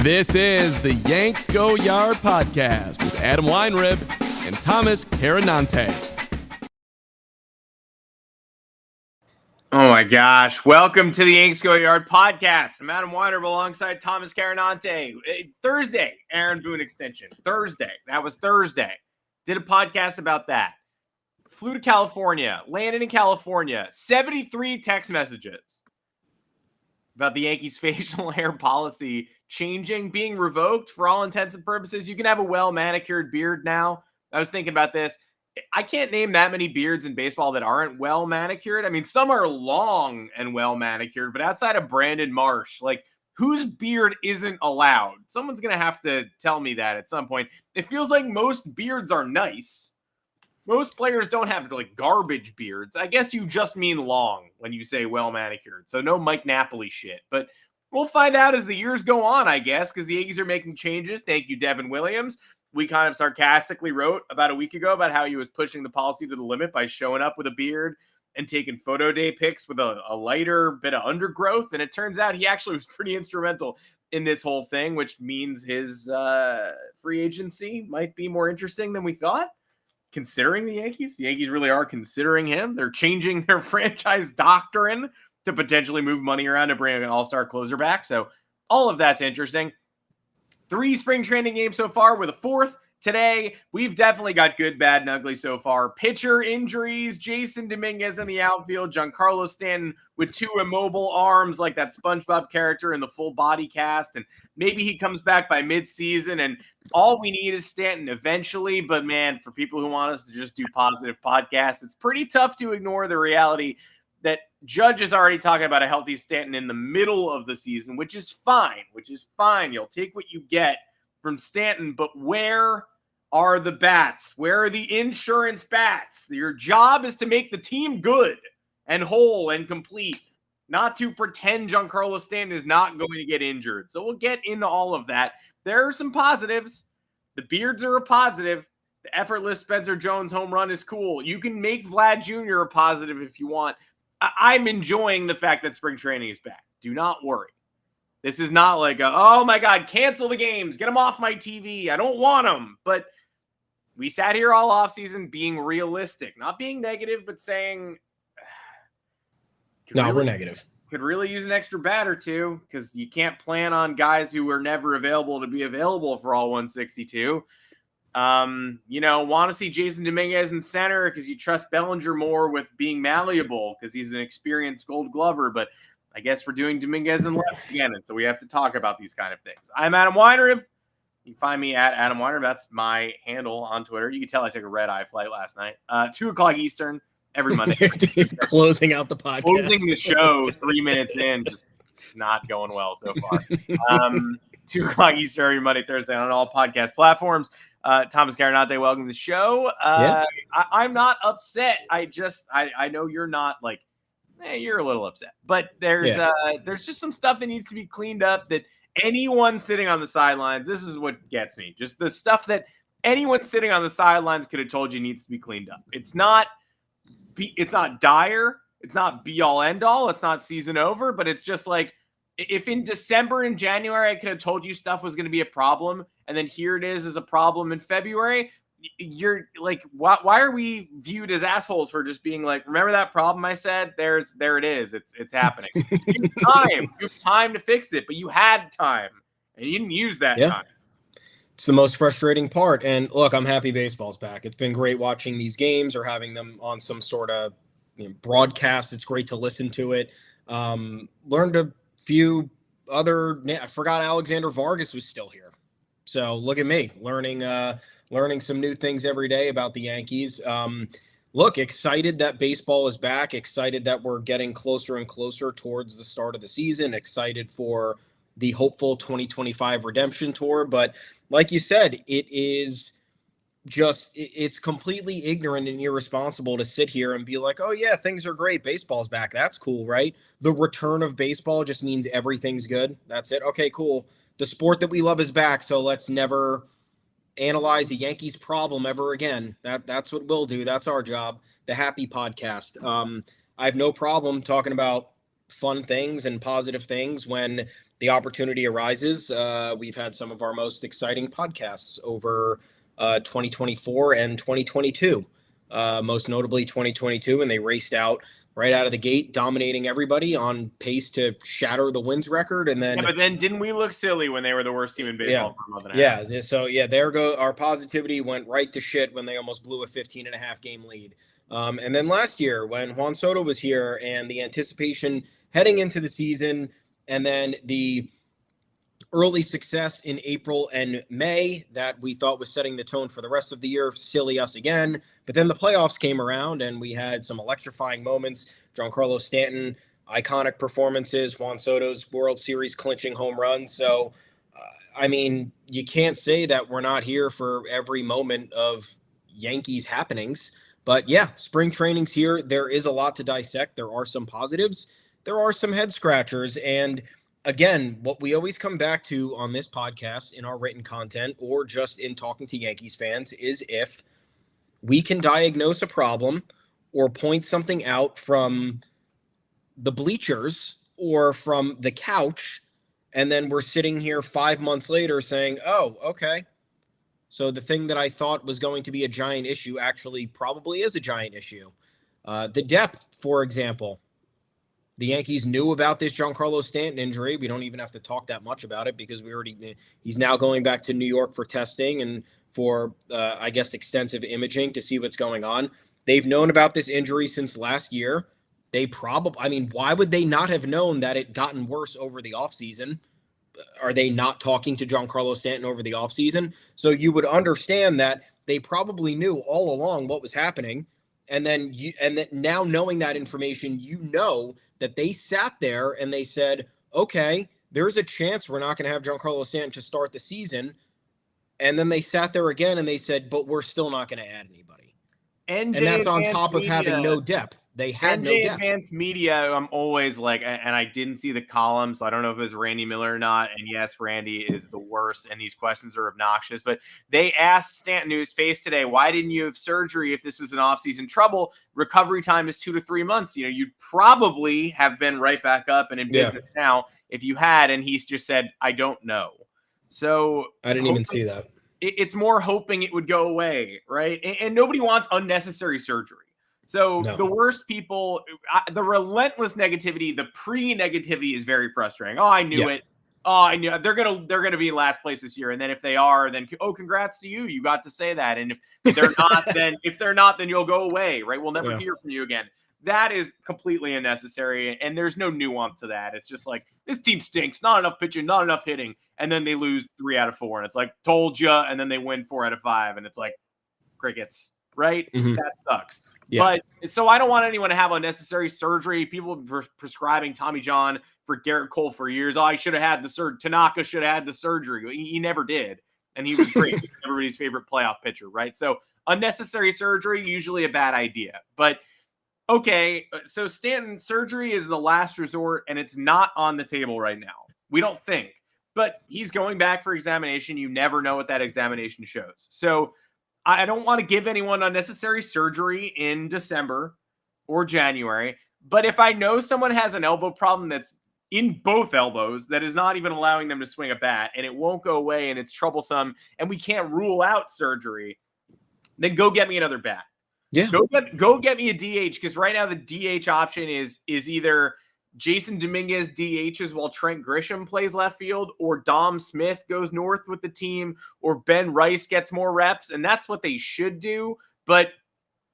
This is the Yanks Go Yard podcast with Adam Weinrib and Thomas Carannante. Oh my gosh. Welcome to the Yanks Go Yard podcast. I'm Adam Weinrib alongside Thomas Carannante. Thursday, Aaron Boone extension. Thursday. That was Thursday. Did a podcast about that. Flew to California, landed in California, 73 text messages about the Yankees' facial hair policy changing, being revoked for all intents and purposes. You can have a well-manicured beard now. I was thinking about this. I can't name that many beards in baseball that aren't well-manicured. I mean, some are long and well-manicured, but outside of Brandon Marsh, like, whose beard isn't allowed? Someone's going to have to tell me that at some point. It feels like most beards are nice. Most players don't have, like, garbage beards. I guess you just mean long when you say well-manicured. So no Mike Napoli shit. But we'll find out as the years go on, I guess, because the Yankees are making changes. Thank you, Devin Williams. We kind of sarcastically wrote about a week ago about how he was pushing the policy to the limit by showing up with a beard and taking photo day pics with a lighter bit of undergrowth. And it turns out he actually was pretty instrumental in this whole thing, which means his free agency might be more interesting than we thought. Considering the Yankees really are considering him. They're changing their franchise doctrine to potentially move money around to bring an all-star closer back. So all of that's interesting. 3 spring training games so far with a 4th today. We've definitely got good, bad, and ugly so far. Pitcher injuries, Jason Dominguez in the outfield, Giancarlo Stanton with 2 immobile arms like that SpongeBob character in the full body cast. And maybe he comes back by midseason, and all we need is Stanton eventually. But man, for people who want us to just do positive podcasts, it's pretty tough to ignore the reality that Judge is already talking about a healthy Stanton in the middle of the season, which is fine. You'll take what you get from Stanton, but where are the bats? Where are the insurance bats? Your job is to make the team good and whole and complete, not to pretend Giancarlo Stanton is not going to get injured. So we'll get into all of that. There are some positives. The beards are a positive. The effortless Spencer Jones home run is cool. You can make Vlad Jr. a positive if you want. I'm enjoying the fact that spring training is back. Do not worry. This is not like, oh my God, cancel the games. Get them off my TV. I don't want them. But we sat here all offseason being realistic, not being negative, but saying, we're negative. Could really use an extra bat or two because you can't plan on guys who are never available to be available for all 162. Want to see Jason Dominguez in center because you trust Bellinger more with being malleable because he's an experienced Gold Glover. But I guess we're doing Dominguez in left again, and so we have to talk about these kind of things. I'm Adam Weinrib. You can find me at Adam Weinrib. That's my handle on Twitter. You can tell I took a red-eye flight last night. 2 o'clock Eastern every Monday. Closing out the podcast. Closing the show 3 minutes in, just not going well so far. 2 o'clock Eastern every Monday, Thursday on all podcast platforms. Thomas Carannante, welcome to the show. I'm not upset. I know you're not like, you're a little upset, but there's just some stuff that needs to be cleaned up that anyone sitting on the sidelines, this is what gets me. Just the stuff that anyone sitting on the sidelines could have told you needs to be cleaned up. It's not dire. It's not be all end all. It's not season over, but it's just like, if in December and January, I could have told you stuff was going to be a problem, and then here it is as a problem in February, you're like, why are we viewed as assholes for just being like, remember that problem I said? There it is. It's happening. You have time to fix it, but you had time, and you didn't use that time. It's the most frustrating part. And look, I'm happy baseball's back. It's been great watching these games or having them on some sort of broadcast. It's great to listen to it. Learned a few other, I forgot Alexander Vargas was still here. So look at me learning some new things every day about the Yankees. Look, excited that baseball is back, excited that we're getting closer and closer towards the start of the season, excited for the hopeful 2025 redemption tour. But like you said, it's completely ignorant and irresponsible to sit here and be like, oh yeah, things are great. Baseball's back. That's cool, right? The return of baseball just means everything's good. That's it. Okay, cool. The sport that we love is back. So let's never analyze the Yankees problem ever again. That's what we'll do. That's our job. The Happy Podcast. I have no problem talking about fun things and positive things when the opportunity arises, we've had some of our most exciting podcasts over 2024 and 2022, most notably 2022, and they raced out right out of the gate, dominating everybody, on pace to shatter the wins record. And then, but then didn't we look silly when they were the worst team in baseball for a month and a half? Yeah. So there go our positivity went right to shit when they almost blew a 15.5 game lead. And then last year when Juan Soto was here and the anticipation heading into the season, and then the early success in April and May that we thought was setting the tone for the rest of the year, silly us again. But then the playoffs came around and we had some electrifying moments. Giancarlo Stanton, iconic performances, Juan Soto's World Series clinching home run. So, I mean, you can't say that we're not here for every moment of Yankees happenings. But yeah, spring training's here. There is a lot to dissect. There are some positives. There are some head scratchers. And again, what we always come back to on this podcast, in our written content, or just in talking to Yankees fans, is if we can diagnose a problem or point something out from the bleachers or from the couch, and then we're sitting here 5 months later saying, oh, okay, so the thing that I thought was going to be a giant issue actually probably is a giant issue. The depth, for example. The Yankees knew about this Giancarlo Stanton injury. We don't even have to talk that much about it because he's now going back to New York for testing and for, I guess, extensive imaging to see what's going on. They've known about this injury since last year. Why would they not have known that it gotten worse over the offseason? Are they not talking to Giancarlo Stanton over the offseason? So you would understand that they probably knew all along what was happening. And then now knowing that information, that they sat there and they said, okay, there's a chance we're not going to have Giancarlo Stanton to start the season. And then they sat there again and they said, but we're still not going to add anybody. And that's on top of having no depth. They had no depth. Advanced Media, I'm always like, and I didn't see the column, so I don't know if it was Randy Miller or not. And yes, Randy is the worst, and these questions are obnoxious. But they asked Stanton to his face today, why didn't you have surgery if this was an offseason trouble? Recovery time is 2 to 3 months. You'd probably have been right back up and in business now if you had. And he's just said, I don't know. So I didn't even see that. It's more hoping it would go away, right? And nobody wants unnecessary surgery. So the worst people, the relentless negativity, the pre-negativity is very frustrating. Oh, I knew it. Oh, I knew they're gonna be in last place this year. And then if they are, then congrats to you. You got to say that. And if they're not, then you'll go away, right? We'll never hear from you again. That is completely unnecessary, and there's no nuance to that. It's just like, this team stinks, not enough pitching, not enough hitting, and then they lose 3 out of 4, and it's like, told you, and then they win 4 out of 5, and it's like, crickets, right? Mm-hmm. That sucks. Yeah. But so I don't want anyone to have unnecessary surgery. People were prescribing Tommy John for Garrett Cole for years. Oh, I should have had the surgery. Tanaka should have had the surgery. He never did, and he was great. He was everybody's favorite playoff pitcher, right? So unnecessary surgery, usually a bad idea, but okay, so Stanton, surgery is the last resort, and it's not on the table right now. We don't think. But he's going back for examination. You never know what that examination shows. So I don't want to give anyone unnecessary surgery in December or January. But if I know someone has an elbow problem that's in both elbows that is not even allowing them to swing a bat, and it won't go away, and it's troublesome, and we can't rule out surgery, then go get me another bat. Yeah. Go get me a DH, because right now the DH option is either Jason Dominguez DHs while Trent Grisham plays left field, or Dom Smith goes north with the team, or Ben Rice gets more reps, and that's what they should do. But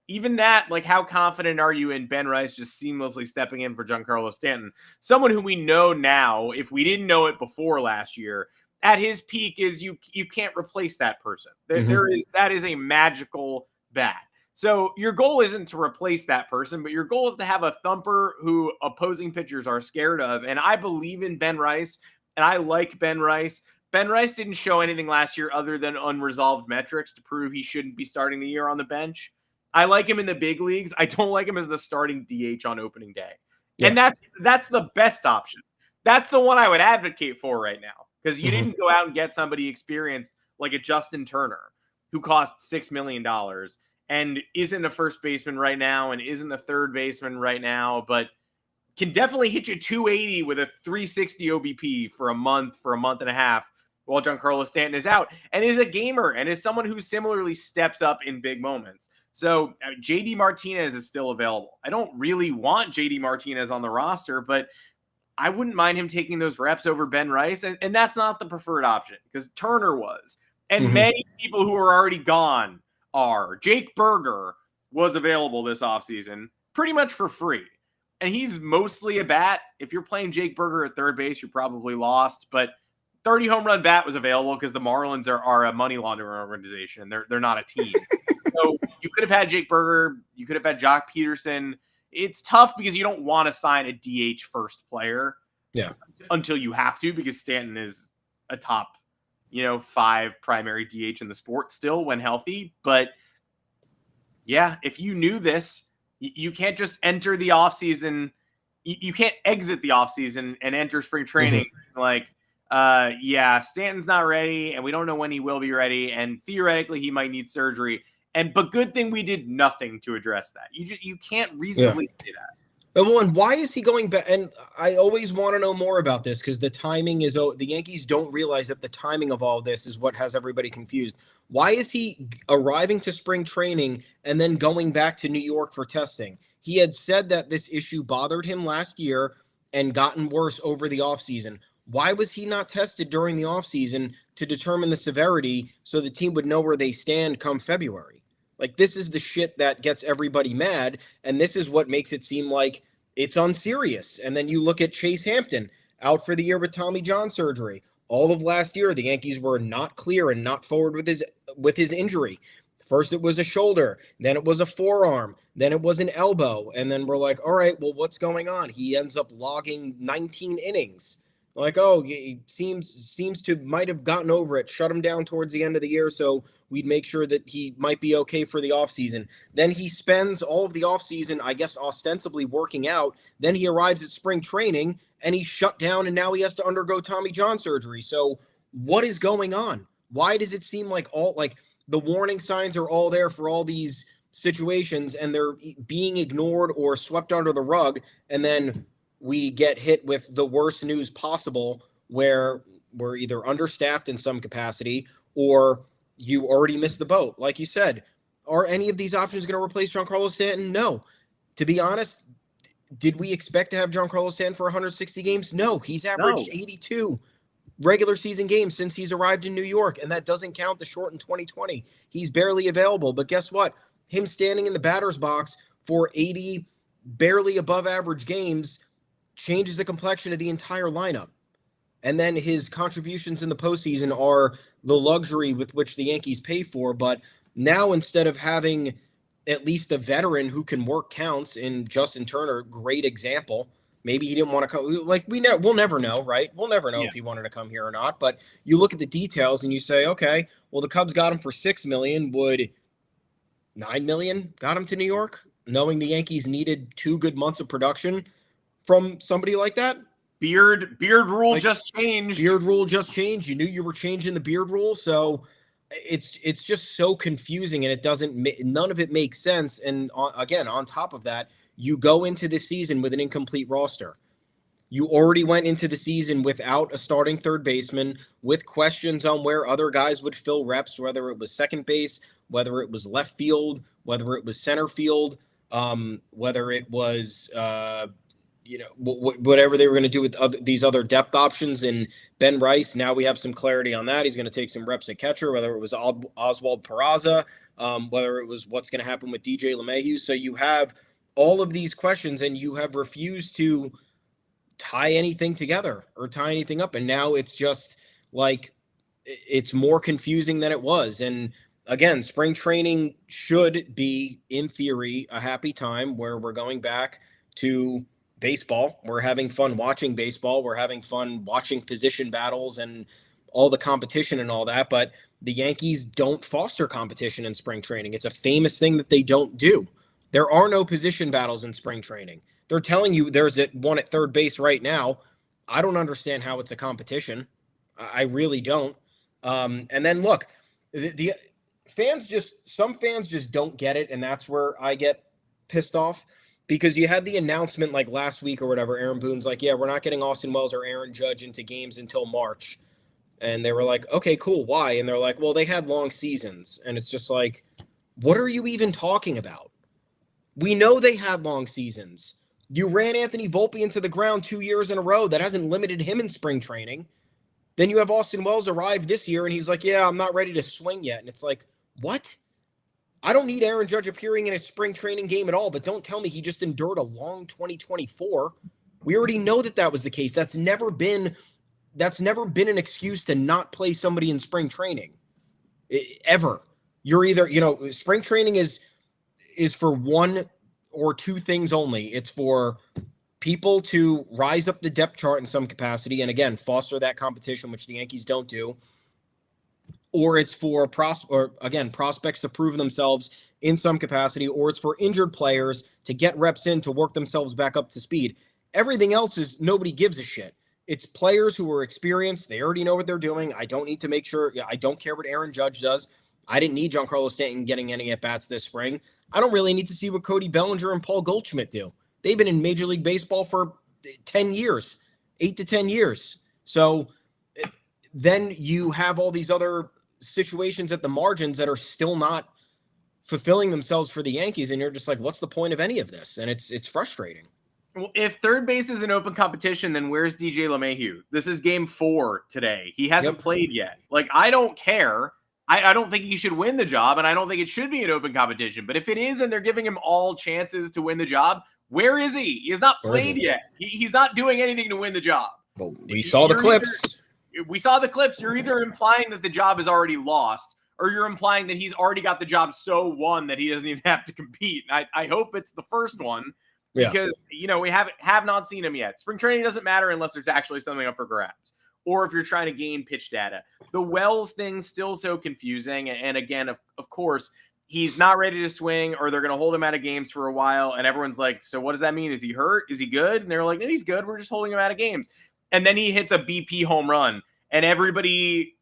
even that, like, how confident are you in Ben Rice just seamlessly stepping in for Giancarlo Stanton? Someone who we know now, if we didn't know it before last year, at his peak is you can't replace that person. That is a magical bat. So your goal isn't to replace that person, but your goal is to have a thumper who opposing pitchers are scared of. And I believe in Ben Rice, and I like Ben Rice. Ben Rice didn't show anything last year other than unresolved metrics to prove he shouldn't be starting the year on the bench. I like him in the big leagues. I don't like him as the starting DH on opening day. Yeah. And that's the best option. That's the one I would advocate for right now, because you didn't go out and get somebody experienced like a Justin Turner who cost $6 million. And isn't a first baseman right now and isn't a third baseman right now, but can definitely hit you 280 with a 360 OBP for a month and a half while Giancarlo Stanton is out, and is a gamer and is someone who similarly steps up in big moments. So JD Martinez is still available. I don't really want JD Martinez on the roster, but I wouldn't mind him taking those reps over Ben Rice. And that's not the preferred option because Turner was. And many people who are already gone are. Jake Berger was available this offseason pretty much for free. And he's mostly a bat. If you're playing Jake Berger at third base, you're probably lost. But 30 home run bat was available because the Marlins are a money laundering organization. They're not a team. So you could have had Jake Berger. You could have had Jock Peterson. It's tough because you don't want to sign a DH first player until you have to, because Stanton is a top, 5 primary DH in the sport still when healthy. But yeah, if you knew this, you can't just enter the offseason. You can't exit the offseason and enter spring training Stanton's not ready and we don't know when he will be ready. And theoretically he might need surgery. But good thing we did nothing to address that. You can't reasonably say that. Well, and why is he going back? And I always want to know more about this because the timing is, the Yankees don't realize that the timing of all this is what has everybody confused. Why is he arriving to spring training and then going back to New York for testing? He had said that this issue bothered him last year and gotten worse over the offseason. Why was he not tested during the offseason to determine the severity so the team would know where they stand come February? Like, this is the shit that gets everybody mad, and this is what makes it seem like it's unserious. And then you look at Chase Hampton, out for the year with Tommy John surgery. All of last year, the Yankees were not clear and not forward with his injury. First, it was a shoulder, then it was a forearm, then it was an elbow, and then we're like, all right, well, what's going on? He ends up logging 19 innings. Like, he seems to might have gotten over it, shut him down towards the end of the year, so we'd make sure that he might be okay for the offseason. Then he spends all of the offseason, I guess, ostensibly working out. Then he arrives at spring training, and he's shut down, and now he has to undergo Tommy John surgery. So what is going on? Why does it seem like the warning signs are all there for all these situations, and they're being ignored or swept under the rug, and then we get hit with the worst news possible where we're either understaffed in some capacity or you already missed the boat. Like you said, are any of these options going to replace Giancarlo Stanton? No. To be honest, did we expect to have Giancarlo Stanton for 160 games? No. He's averaged 82 regular season games since he's arrived in New York, and that doesn't count the short in 2020. He's barely available, but guess what? Him standing in the batter's box for 80 barely above average games changes the complexion of the entire lineup. And then his contributions in the postseason are the luxury with which the Yankees pay for. But now, instead of having at least a veteran who can work counts in Justin Turner, great example. Maybe he didn't want to come. We'll never know, right? We'll never know if he wanted to come here or not. But you look at the details and you say, okay, well, the Cubs got him for $6 million. Would $9 million got him to New York, knowing the Yankees needed 2 good months of production from somebody like that? Beard rule just changed. Beard rule just changed. You knew you were changing the beard rule. So it's just so confusing, and none of it makes sense. And again, on top of that, you go into the season with an incomplete roster. You already went into the season without a starting third baseman, with questions on where other guys would fill reps, whether it was second base, whether it was left field, whether it was center field, whether it was whatever they were going to do with these other depth options. And Ben Rice, now we have some clarity on that. He's going to take some reps at catcher, whether it was Oswald Peraza, whether it was what's going to happen with DJ LeMahieu. So you have all of these questions, and you have refused to tie anything together or tie anything up. And now it's just like, it's more confusing than it was. And again, spring training should be, in theory, a happy time where we're going back to baseball. We're having fun watching baseball. We're having fun watching position battles and all the competition and all that. But the Yankees don't foster competition in spring training. It's a famous thing that they don't do. There are no position battles in spring training. They're telling you there's one at third base right now. I don't understand how it's a competition. I really don't. And then look, the fans some fans just don't get it. And that's where I get pissed off. because you had the announcement like last week or whatever. Aaron Boone's like, yeah, we're not getting Austin Wells or Aaron Judge into games until March. And they were like, okay, cool. Why? And they're like, well, they had long seasons. And it's just like, what are you even talking about? We know they had long seasons. You ran Anthony Volpe into the ground 2 years in a row. That hasn't limited him in spring training. Then you have Austin Wells arrive this year, and he's like, yeah, I'm not ready to swing yet. And it's like, what? I don't need Aaron Judge appearing in a spring training game at all, but don't tell me he just endured a long 2024. We already know that was the case. That's never been an excuse to not play somebody in spring training. Ever. You're either, spring training is for one or two things only. It's for people to rise up the depth chart in some capacity and, again, foster that competition, which the Yankees don't do. Or it's for prospects to prove themselves in some capacity, or it's for injured players to get reps in to work themselves back up to speed. Everything else is nobody gives a shit. It's players who are experienced. They already know what they're doing. I don't need to make sure. I don't care what Aaron Judge does. I didn't need Giancarlo Stanton getting any at-bats this spring. I don't really need to see what Cody Bellinger and Paul Goldschmidt do. They've been in Major League Baseball for 10 years, 8 to 10 years. So then you have all these other situations at the margins that are still not fulfilling themselves for the Yankees, and you're just like, what's the point of any of this? And it's frustrating. Well, if third base is an open competition, then where's DJ LeMahieu? This is game 4 today. He hasn't played yet. Like, I don't care. I don't think he should win the job, and I don't think it should be an open competition. But if it is and they're giving him all chances to win the job, where is he? He has not played yet. He's not doing anything to win the job. Well, we saw the clips. We saw the clips. You're either implying that the job is already lost, or you're implying that he's already got the job so won that he doesn't even have to compete. I hope it's the first one. Because, we have not seen him yet. Spring training doesn't matter unless there's actually something up for grabs, or if you're trying to gain pitch data. The Wells thing's still so confusing. And again, of course, he's not ready to swing, or they're going to hold him out of games for a while. And everyone's like, so what does that mean? Is he hurt? Is he good? And they're like, no, he's good. We're just holding him out of games. And then he hits a BP home run, and everybody,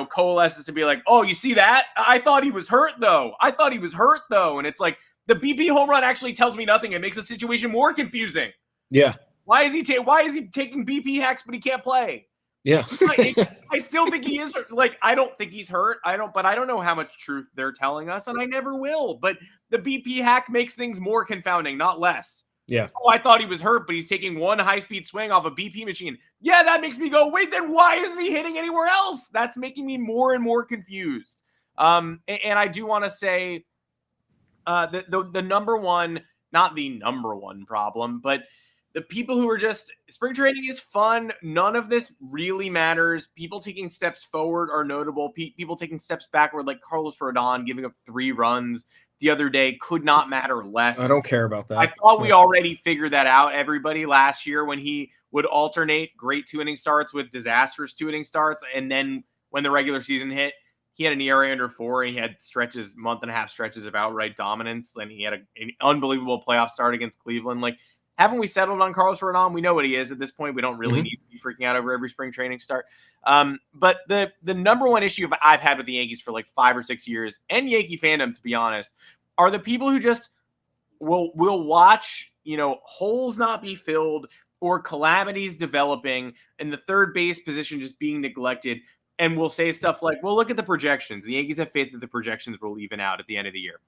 coalesces to be like, oh, you see that? I thought he was hurt, though. And it's like, the BP home run actually tells me nothing. It makes the situation more confusing. Yeah. Why is he taking BP hacks, but he can't play? Yeah. I still think he is. Like, I don't think he's hurt. I don't know how much truth they're telling us, and I never will. But the BP hack makes things more confounding, not less. Yeah. Oh, I thought he was hurt, but he's taking one high-speed swing off a BP machine. Yeah, that makes me go, wait, then why isn't he hitting anywhere else? That's making me more and more confused. And I do want to say, the number one, not the number one problem, but the people who are just, spring training is fun. None of this really matters. People taking steps forward are notable. People taking steps backward, like Carlos Rodon giving up 3 runs the other day, could not matter less. I don't care about that. I thought we already figured that out, everybody, last year when he would alternate great 2-inning starts with disastrous 2-inning starts. And then when the regular season hit, he had an ERA under 4, and he had month-and-a-half stretches of outright dominance, and he had an unbelievable playoff start against Cleveland. Like, haven't we settled on Carlos Rodon? We know what he is at this point. We don't really need to be freaking out over every spring training start. But the number one issue I've had with the Yankees for like 5 or 6 years, and Yankee fandom, to be honest, are the people who just will watch, holes not be filled or calamities developing and the third base position just being neglected. And we'll say stuff like, well, look at the projections. The Yankees have faith that the projections will even out at the end of the year.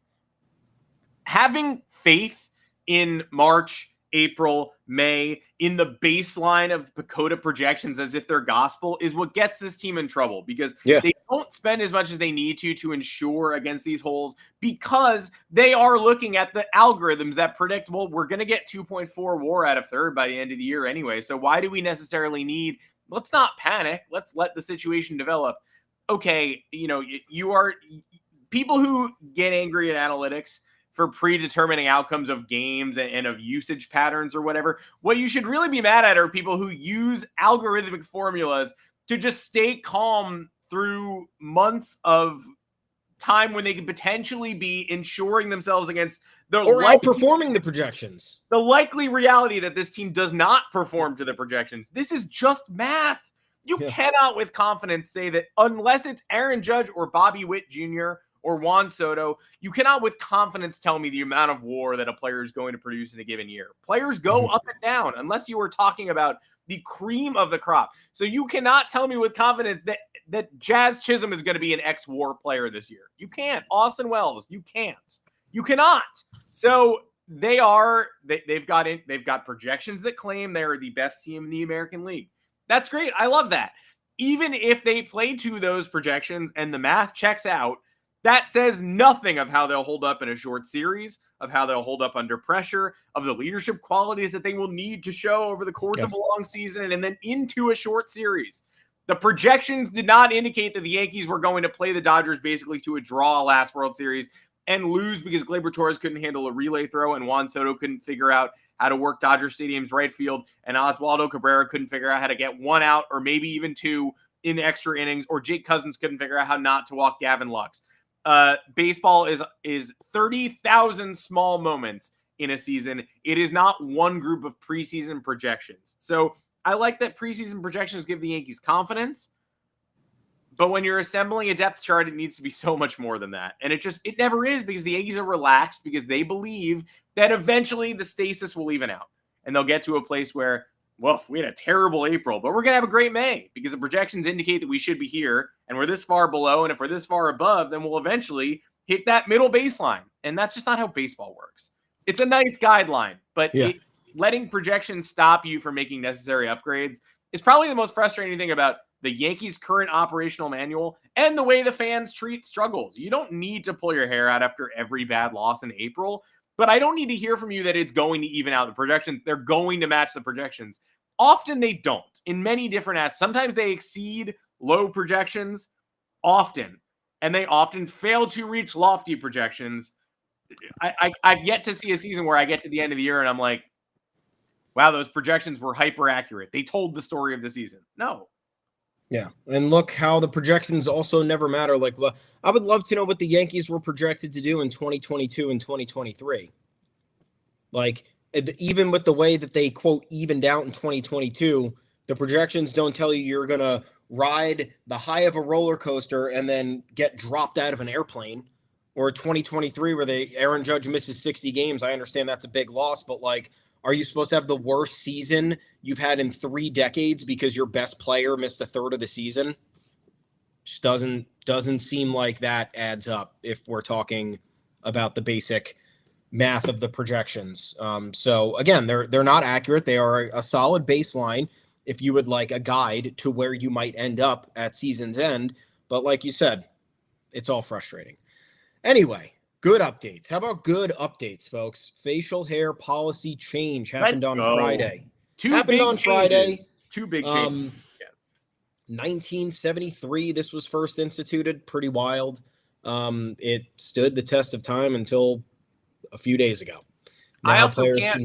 Having faith in March, April, May, in the baseline of PECOTA projections as if they're gospel is what gets this team in trouble, because they don't spend as much as they need to ensure against these holes, because they are looking at the algorithms that predict, well, we're going to get 2.4 WAR out of third by the end of the year anyway. So why do we necessarily need... Let's not panic. Let's let the situation develop. Okay, you are people who get angry at analytics for predetermining outcomes of games and of usage patterns or whatever. What you should really be mad at are people who use algorithmic formulas to just stay calm through months of time when they could potentially be insuring themselves against outperforming the projections. The likely reality that this team does not perform to the projections. This is just math. You cannot with confidence say that unless it's Aaron Judge or Bobby Witt Jr. or Juan Soto, you cannot with confidence tell me the amount of WAR that a player is going to produce in a given year. Players go up and down unless you are talking about the cream of the crop. So you cannot tell me with confidence that Jazz Chisholm is going to be an X-WAR player this year. You can't. Austin Wells, you can't. You cannot. So they've got projections that claim they're the best team in the American League. That's great. I love that. Even if they play to those projections and the math checks out, that says nothing of how they'll hold up in a short series, of how they'll hold up under pressure, of the leadership qualities that they will need to show over the course of a long season and then into a short series. The projections did not indicate that the Yankees were going to play the Dodgers basically to a draw last World Series and lose because Gleyber Torres couldn't handle a relay throw and Juan Soto couldn't figure out how to work Dodger Stadium's right field, and Oswaldo Cabrera couldn't figure out how to get one out or maybe even two in the extra innings, or Jake Cousins couldn't figure out how not to walk Gavin Lux. Baseball is 30,000 small moments in a season. It is not one group of preseason projections. So I like that preseason projections give the Yankees confidence, but when you're assembling a depth chart, it needs to be so much more than that. And it never is, because the Yankees are relaxed because they believe that eventually the stasis will even out and they'll get to a place where, well, we had a terrible April, but we're going to have a great May because the projections indicate that we should be here and we're this far below. And if we're this far above, then we'll eventually hit that middle baseline. And that's just not how baseball works. It's a nice guideline, but letting projections stop you from making necessary upgrades is probably the most frustrating thing about the Yankees' current operational manual and the way the fans treat struggles. You don't need to pull your hair out after every bad loss in April, but I don't need to hear from you that it's going to even out the projections. They're going to match the projections. Often they don't in many different aspects. Sometimes they exceed low projections often, and they often fail to reach lofty projections. I've yet to see a season where I get to the end of the year and I'm like, wow, those projections were hyper accurate. They told the story of the season. No. Yeah. And look how the projections also never matter. Like, well, I would love to know what the Yankees were projected to do in 2022 and 2023. Like, even with the way that they, quote, evened out in 2022, the projections don't tell you you're going to ride the high of a roller coaster and then get dropped out of an airplane. Or 2023 where Aaron Judge misses 60 games. I understand that's a big loss, but like, are you supposed to have the worst season you've had in 3 decades because your best player missed a third of the season? Just doesn't seem like that adds up if we're talking about the basic math of the projections. So again, they're not accurate. They are a solid baseline if you would like a guide to where you might end up at season's end. But like you said, it's all frustrating. Anyway, good updates. How about good updates, folks? Facial hair policy change happened on Friday. Two big changes. 1973, this was first instituted. Pretty wild. It stood the test of time until a few days ago. Now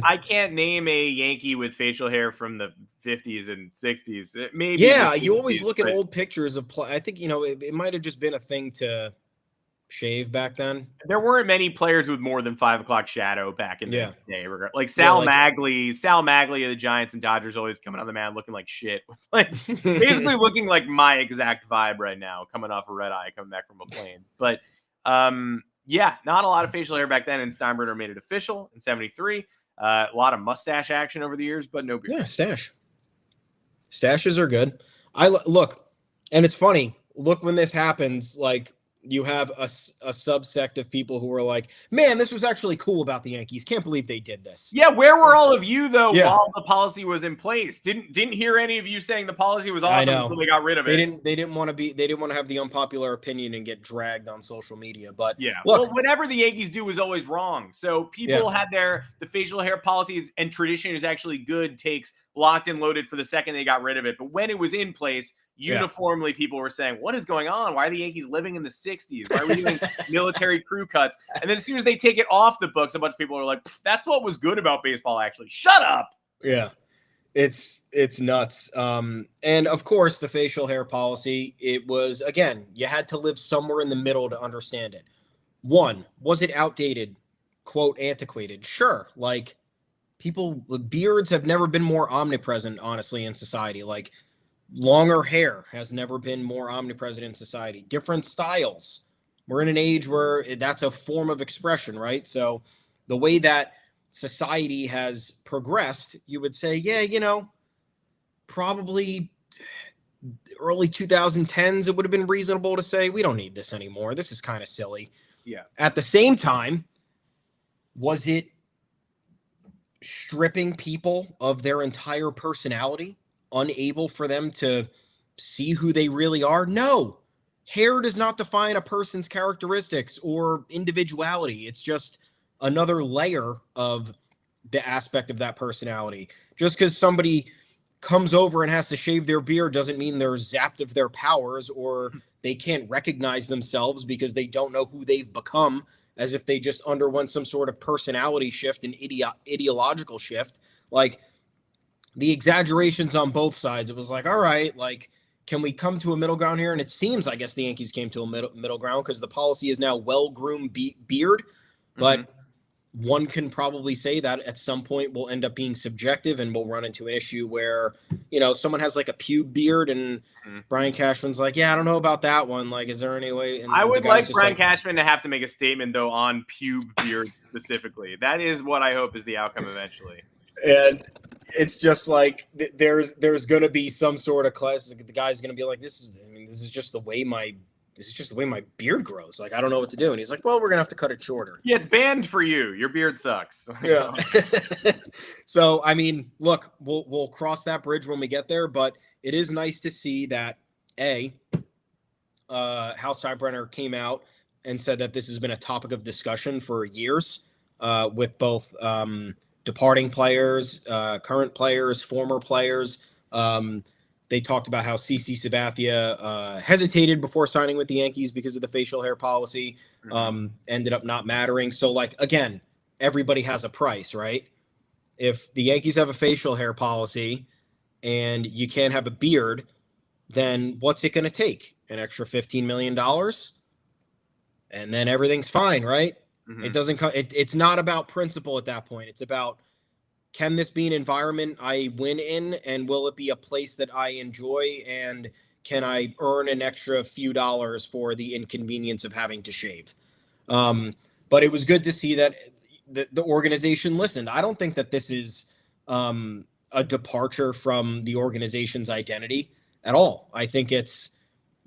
I can't name a Yankee with facial hair from the 50s and 60s. Maybe. Yeah, you always look at old pictures of I think, it might have just been a thing to shave back then. There weren't many players with more than 5 o'clock shadow back in the day. Like Sal Magley of the Giants and Dodgers always coming on the man looking like shit. Like basically looking like my exact vibe right now, coming off a red eye, coming back from a plane. But not a lot of facial hair back then, and Steinbrenner made it official in 73. A lot of mustache action over the years, but no beard. Yeah, stashes are good. Look, and it's funny. Look, when this happens, like, you have a subsect of people who are like, man, this was actually cool about the Yankees. Can't believe they did this. Yeah, where were all of you, though, while the policy was in place? Didn't hear any of you saying the policy was awesome until they got rid of it. They didn't want to have the unpopular opinion and get dragged on social media. But look, whatever the Yankees do is always wrong. So people had the facial hair policies and tradition is actually good takes locked and loaded for the second they got rid of it. But when it was in place, uniformly, people were saying, what is going on? Why are the Yankees living in the 60s? Why are we doing military crew cuts? And then as soon as they take it off the books, a bunch of people are like, that's what was good about baseball, actually. Shut up. Yeah, it's nuts. And of course, the facial hair policy, it was, again, you had to live somewhere in the middle to understand it. One, was it outdated? Quote, antiquated? Sure. Like, beards have never been more omnipresent, honestly, in society. Like, longer hair has never been more omnipresent in society. Different styles We're in an age where that's a form of expression, right? So the way that society has progressed, you would say, yeah, probably early 2010s, it would have been reasonable to say, we don't need this anymore. This is kind of silly. Yeah. At the same time, was it stripping people of their entire personality, unable for them to see who they really are? No. Hair does not define a person's characteristics or individuality. It's just another layer of the aspect of that personality. Just because somebody comes over and has to shave their beard doesn't mean they're zapped of their powers or they can't recognize themselves because they don't know who they've become, as if they just underwent some sort of personality shift and ideological shift. Like, the exaggerations on both sides, it was like, all right, like, can we come to a middle ground here? And it seems, I guess, the Yankees came to a middle ground because the policy is now well-groomed beard. But one can probably say that at some point will end up being subjective and we'll run into an issue where, someone has like a pube beard and Brian Cashman's like, yeah, I don't know about that one. Like, is there any way? And I would like Brian Cashman to have to make a statement, though, on pube beard specifically. That is what I hope is the outcome eventually. And it's just like there's going to be some sort of class. The guy's going to be like, this is just the way my beard grows. Like, I don't know what to do. And he's like, well, we're going to have to cut it shorter. Yeah, it's banned for you. Your beard sucks. Yeah. So, look, we'll cross that bridge when we get there, but it is nice to see that Hal Steinbrenner came out and said that this has been a topic of discussion for years with both departing players, current players, former players. They talked about how CC Sabathia hesitated before signing with the Yankees because of the facial hair policy, ended up not mattering. So, like, again, everybody has a price, right? If the Yankees have a facial hair policy and you can't have a beard, then what's it going to take? An extra $15 million? And then everything's fine, right? It doesn't. It's not about principle at that point. It's about, can this be an environment I win in, and will it be a place that I enjoy, and can I earn an extra few dollars for the inconvenience of having to shave? But it was good to see that the organization listened. I don't think that this is a departure from the organization's identity at all. I think it's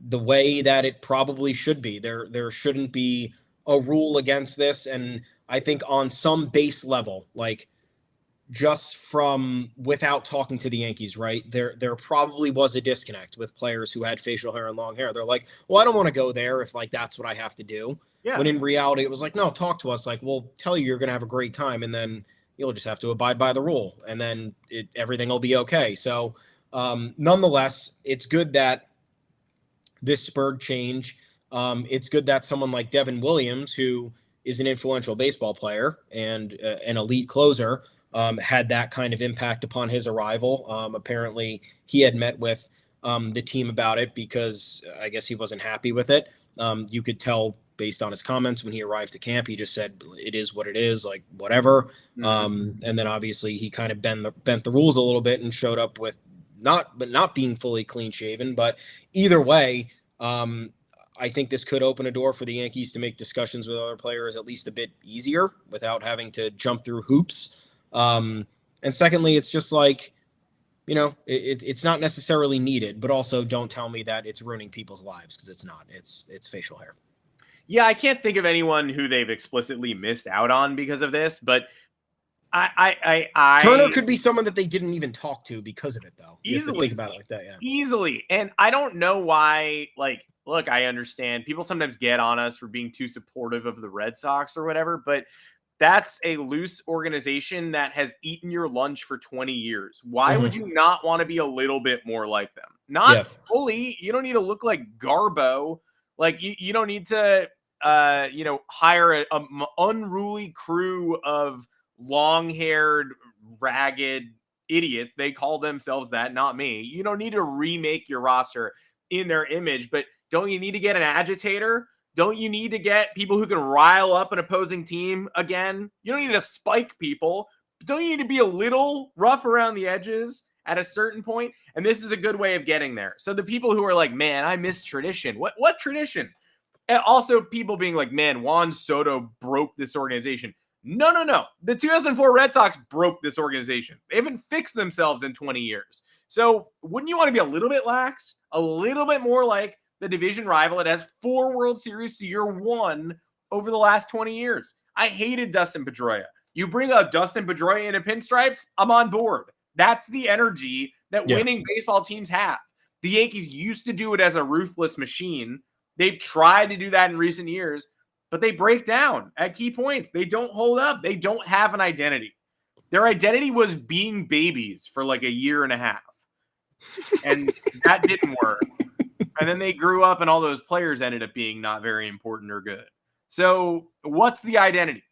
the way that it probably should be. There shouldn't be a rule against this. And I think on some base level, like, just from without talking to the Yankees, right, there probably was a disconnect with players who had facial hair and long hair. They're like, well, I don't want to go there if, like, that's what I have to do. Yeah. When in reality, it was like, no, talk to us. Like, we'll tell you you're going to have a great time, and then you'll just have to abide by the rule, and then everything will be okay. So nonetheless, it's good that this spurred change. It's good that someone like Devin Williams, who is an influential baseball player and an elite closer, had that kind of impact upon his arrival. Apparently, he had met with the team about it because I guess he wasn't happy with it. You could tell based on his comments when he arrived to camp. He just said, it is what it is, like, whatever. And then obviously he kind of bent the rules a little bit and showed up with not being fully clean shaven. But either way, I think this could open a door for the Yankees to make discussions with other players at least a bit easier without having to jump through hoops. And secondly, it's just like, it's not necessarily needed, but also don't tell me that it's ruining people's lives, because it's not. It's facial hair. Yeah, I can't think of anyone who they've explicitly missed out on because of this, but I Turner could be someone that they didn't even talk to because of it, though. Easily. Think about it like that, yeah. Easily. And I don't know why, like, look, I understand people sometimes get on us for being too supportive of the Red Sox or whatever, but that's a loose organization that has eaten your lunch for 20 years. Why would you not want to be a little bit more like them? Not fully. You don't need to look like Garbo. Like, you don't need to, hire an unruly crew of long-haired, ragged idiots. They call themselves that, not me. You don't need to remake your roster in their image, but don't you need to get an agitator? Don't you need to get people who can rile up an opposing team again? You don't need to spike people. Don't you need to be a little rough around the edges at a certain point? And this is a good way of getting there. So the people who are like, man, I miss tradition. What tradition? And also people being like, man, Juan Soto broke this organization. No. The 2004 Red Sox broke this organization. They haven't fixed themselves in 20 years. So wouldn't you want to be a little bit lax, a little bit more like the division rival that has 4 World Series to your 1 over the last 20 years? I hated Dustin Pedroia. You bring up Dustin Pedroia into pinstripes, I'm on board. That's the energy that winning baseball teams have. The Yankees used to do it as a ruthless machine. They've tried to do that in recent years, but they break down at key points. They don't hold up. They don't have an identity. Their identity was being babies for like a year and a half. And that didn't work. And then they grew up and all those players ended up being not very important or good. So what's the identity?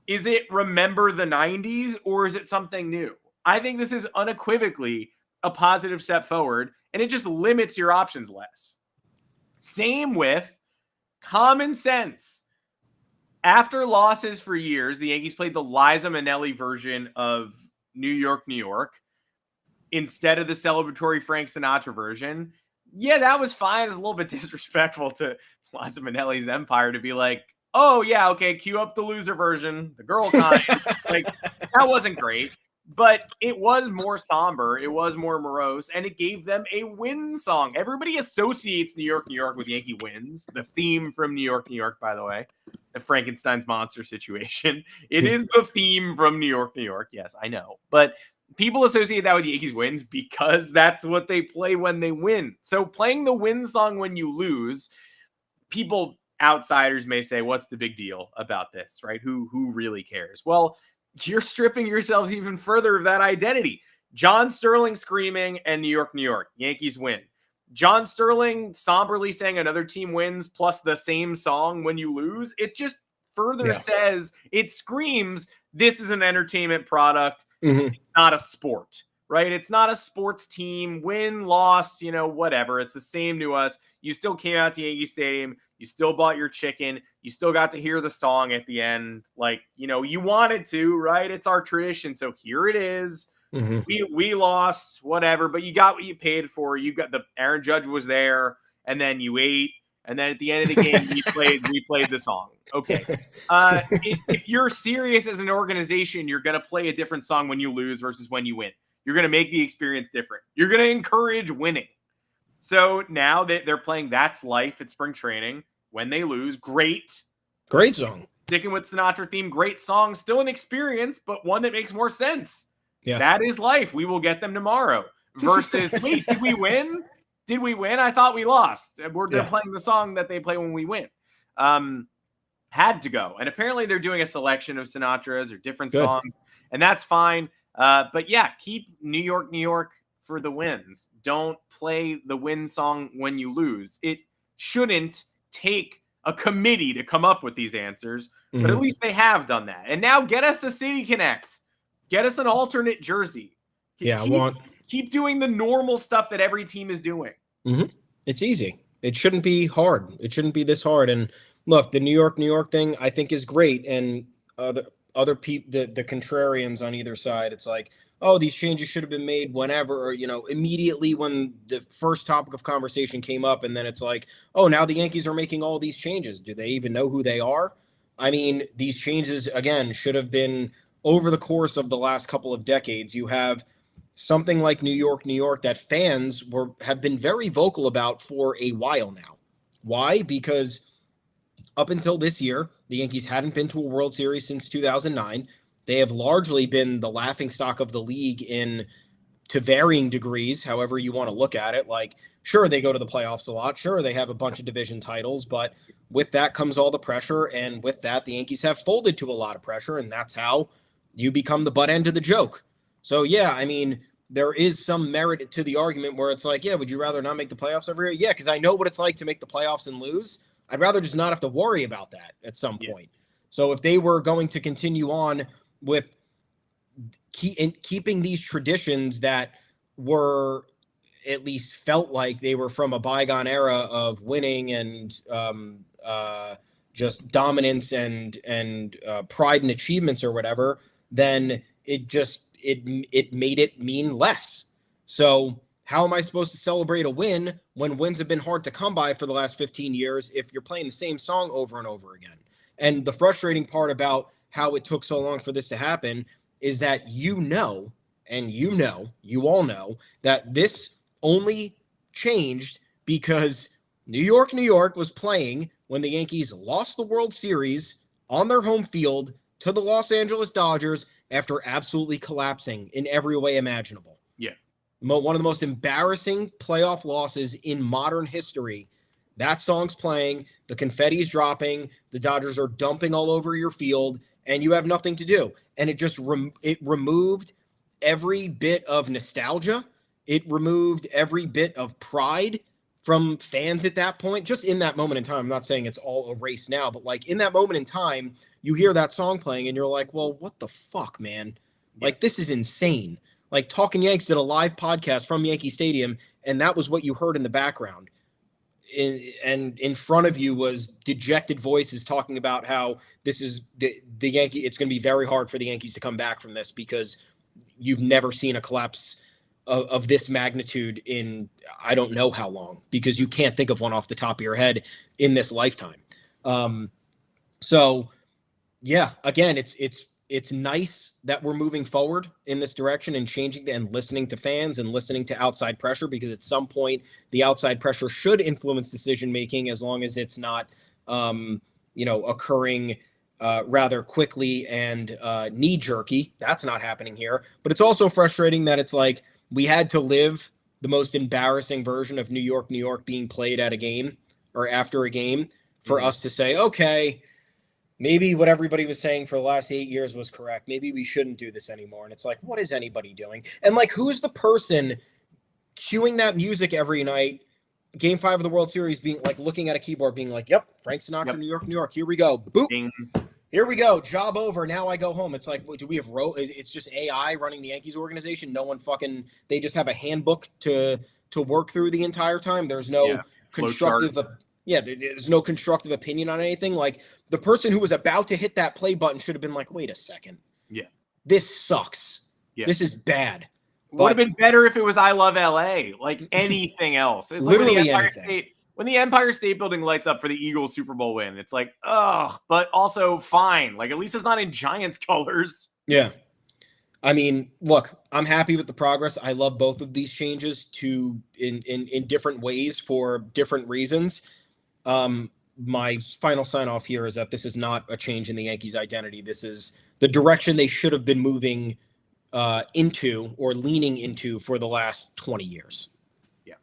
Is it remember the 90s or is it something new? I think this is unequivocally a positive step forward, and it just limits your options less. Same with common sense. After losses for years, the Yankees played the Liza Minnelli version of New York, New York, instead of the celebratory Frank Sinatra version. Yeah, that was fine. It was a little bit disrespectful to Liza Minnelli's empire to be like, oh, yeah, okay, cue up the loser version, the girl kind. Like, that wasn't great. But it was more somber. It was more morose. And it gave them a win song. Everybody associates New York, New York with Yankee wins. The theme from New York, New York, by the way. The Frankenstein's monster situation. It is the theme from New York, New York. Yes, I know. But people associate that with Yankees wins because that's what they play when they win. So playing the win song when you lose, people, outsiders may say, what's the big deal about this, right? Who really cares? Well, you're stripping yourselves even further of that identity. John Sterling screaming and New York, New York, Yankees win. John Sterling somberly saying another team wins plus the same song when you lose. It just further says, it screams, this is an entertainment product, not a sport, right? It's not a sports team, win, loss, whatever. It's the same to us. You still came out to Yankee Stadium. You still bought your chicken. You still got to hear the song at the end. Like, you wanted to, right? It's our tradition. So here it is. We lost, whatever, but you got what you paid for. You got Aaron Judge was there, and then you ate. And then at the end of the game, we played the song. Okay. If you're serious as an organization, you're going to play a different song when you lose versus when you win. You're going to make the experience different. You're going to encourage winning. So now that they're playing That's Life at spring training, when they lose, great song. Sticking with Sinatra theme, great song. Still an experience, but one that makes more sense. Yeah. That is life. We will get them tomorrow. Versus, wait, did we win? Did we win? I thought we lost. They're playing the song that they play when we win. Had to go. And apparently they're doing a selection of Sinatra's or different songs, and that's fine. But yeah, keep New York, New York for the wins. Don't play the win song when you lose. It shouldn't take a committee to come up with these answers, but at least they have done that. And now get us a City Connect. Get us an alternate jersey. Keep doing the normal stuff that every team is doing. It's easy. It shouldn't be hard. It shouldn't be this hard. And look, the New York, New York thing I think is great. And other people, the contrarians on either side, it's like, oh, these changes should have been made whenever, or, immediately when the first topic of conversation came up. And then it's like, oh, now the Yankees are making all these changes. Do they even know who they are? I mean, these changes, again, should have been over the course of the last couple of decades. You have something like New York, New York that fans have been very vocal about for a while now. Why? Because up until this year, the Yankees hadn't been to a World Series since 2009. They have largely been the laughingstock of the league to varying degrees, however you want to look at it. Like, sure, they go to the playoffs a lot. Sure, they have a bunch of division titles, but with that comes all the pressure. And with that, the Yankees have folded to a lot of pressure, and that's how you become the butt end of the joke. So, yeah, I mean, there is some merit to the argument where it's like, yeah, would you rather not make the playoffs every year? Yeah, because I know what it's like to make the playoffs and lose. I'd rather just not have to worry about that at some point. So if they were going to continue on with keeping these traditions that were at least felt like they were from a bygone era of winning and just dominance and pride and achievements or whatever, then it made it mean less. So how am I supposed to celebrate a win when wins have been hard to come by for the last 15 years if you're playing the same song over and over again? And the frustrating part about how it took so long for this to happen is that you all know that this only changed because New York was playing when the Yankees lost the World Series on their home field to the Los Angeles Dodgers after absolutely collapsing in every way imaginable. Yeah. One of the most embarrassing playoff losses in modern history. That song's playing, the confetti's dropping, the Dodgers are dumping all over your field, and you have nothing to do. And it just it removed every bit of nostalgia. It removed every bit of pride from fans at that point, just in that moment in time. I'm not saying it's all erased now, but like in that moment in time, you hear that song playing and you're like, well, what the fuck, man? Like, this is insane. Like, Talking Yanks did a live podcast from Yankee Stadium, and that was what you heard in the background. And in front of you was dejected voices talking about how this is the Yankee. It's going to be very hard for the Yankees to come back from this because you've never seen a collapse of this magnitude in I don't know how long, because you can't think of one off the top of your head in this lifetime. So yeah, again, it's nice that we're moving forward in this direction and changing and listening to fans and listening to outside pressure, because at some point the outside pressure should influence decision making as long as it's not occurring rather quickly and knee jerky. That's not happening here. But it's also frustrating that it's like we had to live the most embarrassing version of New York being played at a game or after a game for us to say, okay, maybe what everybody was saying for the last 8 years was correct. Maybe we shouldn't do this anymore. And it's like, what is anybody doing? And like, who's the person cueing that music every night? Game 5 of the World Series, being like looking at a keyboard, being like, yep, Frank Sinatra, yep. New York. Here we go. Boop. Ding. Here we go. Job over. Now I go home. It's like, do we have it's just AI running the Yankees organization? No one they just have a handbook to work through the entire time. There's no constructive. There's no constructive opinion on anything. Like, the person who was about to hit that play button should have been like, wait a second. Yeah. This sucks. Yeah. This is bad. Would have been better if it was I Love LA, like anything else. It's literally like when the Empire State Building lights up for the Eagles Super Bowl win. It's like, ugh, but also fine. Like, at least it's not in Giants colors. Yeah. I mean, look, I'm happy with the progress. I love both of these changes in different ways for different reasons. My final sign off here is that this is not a change in the Yankees' identity. This is the direction they should have been moving into or leaning into for the last 20 years. Yeah.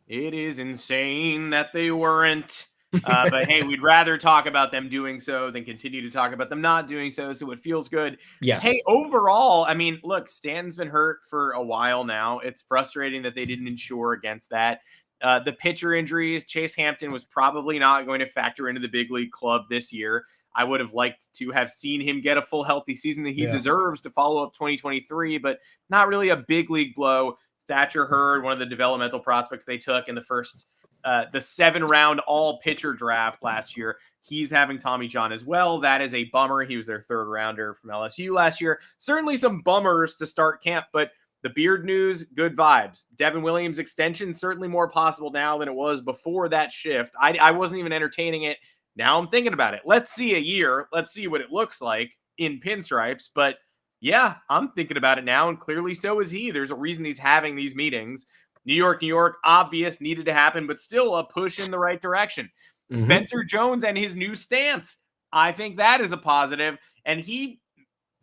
It is insane that they weren't. But hey, we'd rather talk about them doing so than continue to talk about them not doing so. So it feels good. Yes. Hey, overall, I mean, look, Stanton's been hurt for a while now. It's frustrating that they didn't insure against that. The pitcher injuries, Chase Hampton was probably not going to factor into the big league club this year. I would have liked to have seen him get a full healthy season that he deserves to follow up 2023, but not really a big league blow. Thatcher Hurd, one of the developmental prospects they took in the first, the 7-round all pitcher draft last year. He's having Tommy John as well. That is a bummer. He was their 3rd rounder from LSU last year. Certainly some bummers to start camp, but the Beard news, good vibes. Devin Williams extension, certainly more possible now than it was before that shift. I wasn't even entertaining it. Now I'm thinking about it. Let's see a year. Let's see what it looks like in pinstripes. But yeah, I'm thinking about it now, and clearly so is he. There's a reason he's having these meetings. New York, obvious, needed to happen, but still a push in the right direction. Mm-hmm. Spencer Jones and his new stance. I think that is a positive, and he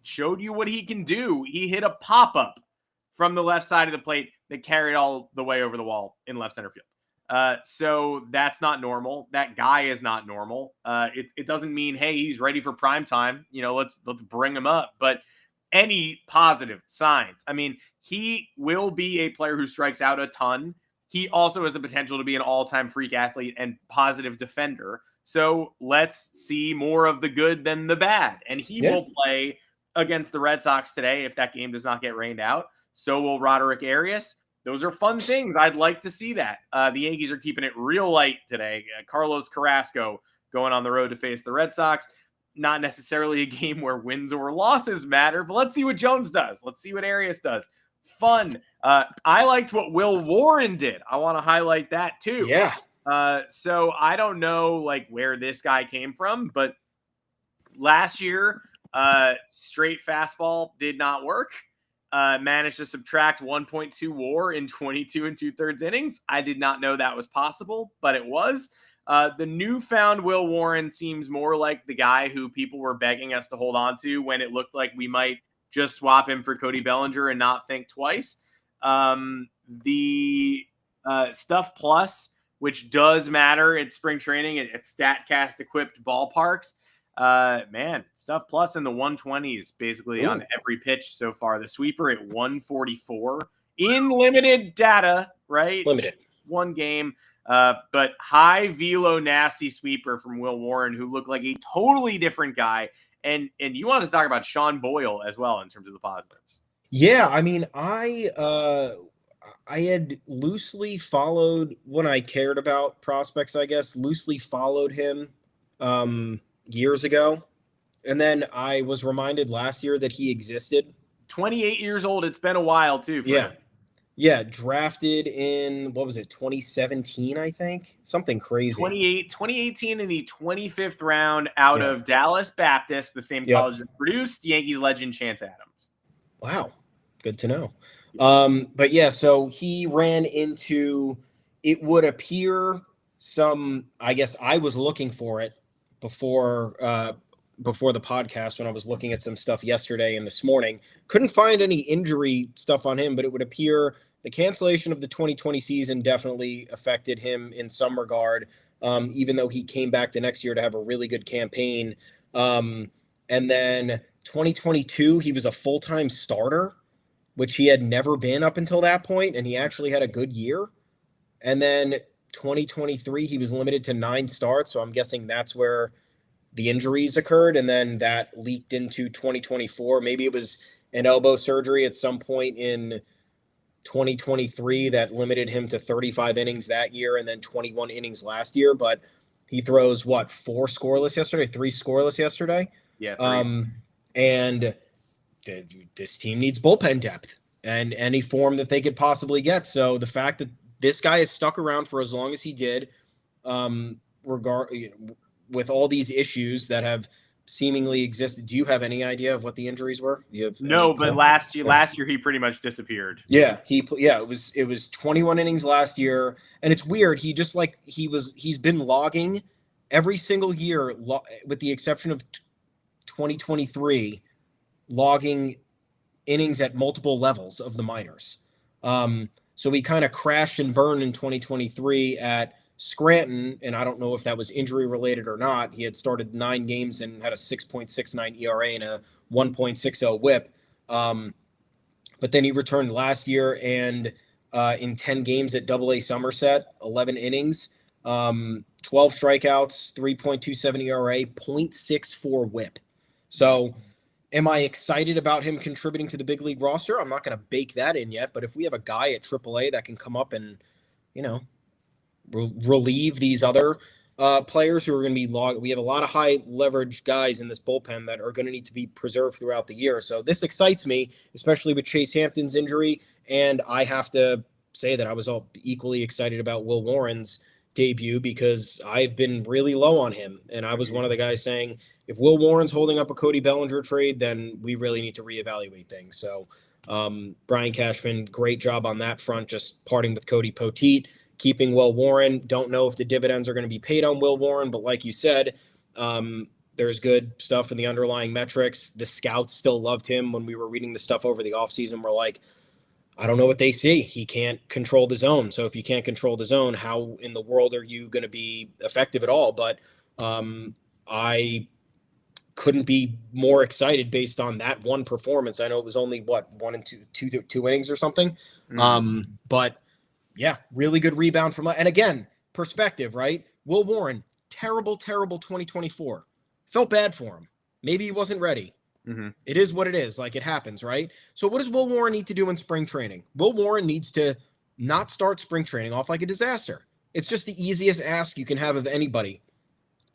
showed you what he can do. He hit a pop-up from the left side of the plate that carried all the way over the wall in left center field. So that's not normal. That guy is not normal. It doesn't mean, hey, he's ready for prime time. Let's bring him up. But any positive signs. I mean, he will be a player who strikes out a ton. He also has the potential to be an all-time freak athlete and positive defender. So let's see more of the good than the bad. And he will play against the Red Sox today if that game does not get rained out. So will Roderick Arias. Those are fun things. I'd like to see that. The Yankees are keeping it real light today. Carlos Carrasco going on the road to face the Red Sox. Not necessarily a game where wins or losses matter, but let's see what Jones does. Let's see what Arias does. fun. I liked what Will Warren did. I want to highlight that too. Yeah. So I don't know like where this guy came from, but last year, straight fastball did not work. Managed to subtract 1.2 WAR in 22 2/3 innings. I did not know that was possible, but it was. The newfound Will Warren seems more like the guy who people were begging us to hold on to when it looked like we might just swap him for Cody Bellinger and not think twice. The Stuff Plus, which does matter at spring training at StatCast equipped ballparks. Man, Stuff Plus in the 120s basically on every pitch so far. The sweeper at 144 in limited data, right? Limited. One game. But high velo nasty sweeper from Will Warren, who looked like a totally different guy. And you want to talk about Sean Boyle as well in terms of the positives. Yeah, I mean, I had loosely followed when I cared about prospects, I guess, loosely followed him years ago. And then I was reminded last year that he existed. 28 years old. It's been a while too. Yeah. Yeah. Drafted in, what was it? 2017, I think, something crazy. 2018 in the 25th round out of Dallas Baptist, the same college that produced Yankees legend Chance Adams. Wow. Good to know. But yeah, so he ran into, it would appear some, I guess I was looking for it before the podcast when I was looking at some stuff yesterday and this morning. Couldn't find any injury stuff on him, but it would appear the cancellation of the 2020 season definitely affected him in some regard, even though he came back the next year to have a really good campaign. And then 2022, he was a full-time starter, which he had never been up until that point, and he actually had a good year. And then 2023, he was limited to 9 starts, so I'm guessing that's where the injuries occurred, and then that leaked into 2024. Maybe it was an elbow surgery at some point in 2023 that limited him to 35 innings that year and then 21 innings last year. But he throws, 3 scoreless yesterday? Yeah. And this team needs bullpen depth and any form that they could possibly get. So the fact that this guy has stuck around for as long as he did, with all these issues that have seemingly existed. Do you have any idea of what the injuries were? No, but last year he pretty much disappeared. Yeah, it was 21 innings last year, and it's weird. He's been logging every single year, with the exception of 2023, logging innings at multiple levels of the minors. So he kind of crashed and burned in 2023 at Scranton, and I don't know if that was injury related or not. He had started 9 games and had a 6.69 ERA and a 1.60 WHIP. But then he returned last year and in 10 games at AA Somerset, 11 innings, 12 strikeouts, 3.27 ERA, 0.64 WHIP. So am I excited about him contributing to the big league roster? I'm not going to bake that in yet, but if we have a guy at AAA that can come up and, relieve these other players who are going to be we have a lot of high leverage guys in this bullpen that are going to need to be preserved throughout the year. So this excites me, especially with Chase Hampton's injury. And I have to say that I was all equally excited about Will Warren's debut because I've been really low on him. And I was one of the guys saying, if Will Warren's holding up a Cody Bellinger trade, then we really need to reevaluate things. So Brian Cashman, great job on that front, just parting with Cody Poteet. Keeping Will Warren. Don't know if the dividends are going to be paid on Will Warren, but like you said, there's good stuff in the underlying metrics. The scouts still loved him when we were reading the stuff over the offseason. We're like, I don't know what they see. He can't control the zone. So if you can't control the zone, how in the world are you going to be effective at all? But I couldn't be more excited based on that one performance. I know it was only 1 and 2 innings or something. But yeah, really good rebound from, and again, perspective, right? Will Warren, terrible 2024. Felt bad for him. Maybe he wasn't ready. Mm-hmm. It is what it is. Like, it happens, right? So what does Will Warren need to do in spring training? Will Warren needs to not start spring training off like a disaster. It's just the easiest ask you can have of anybody.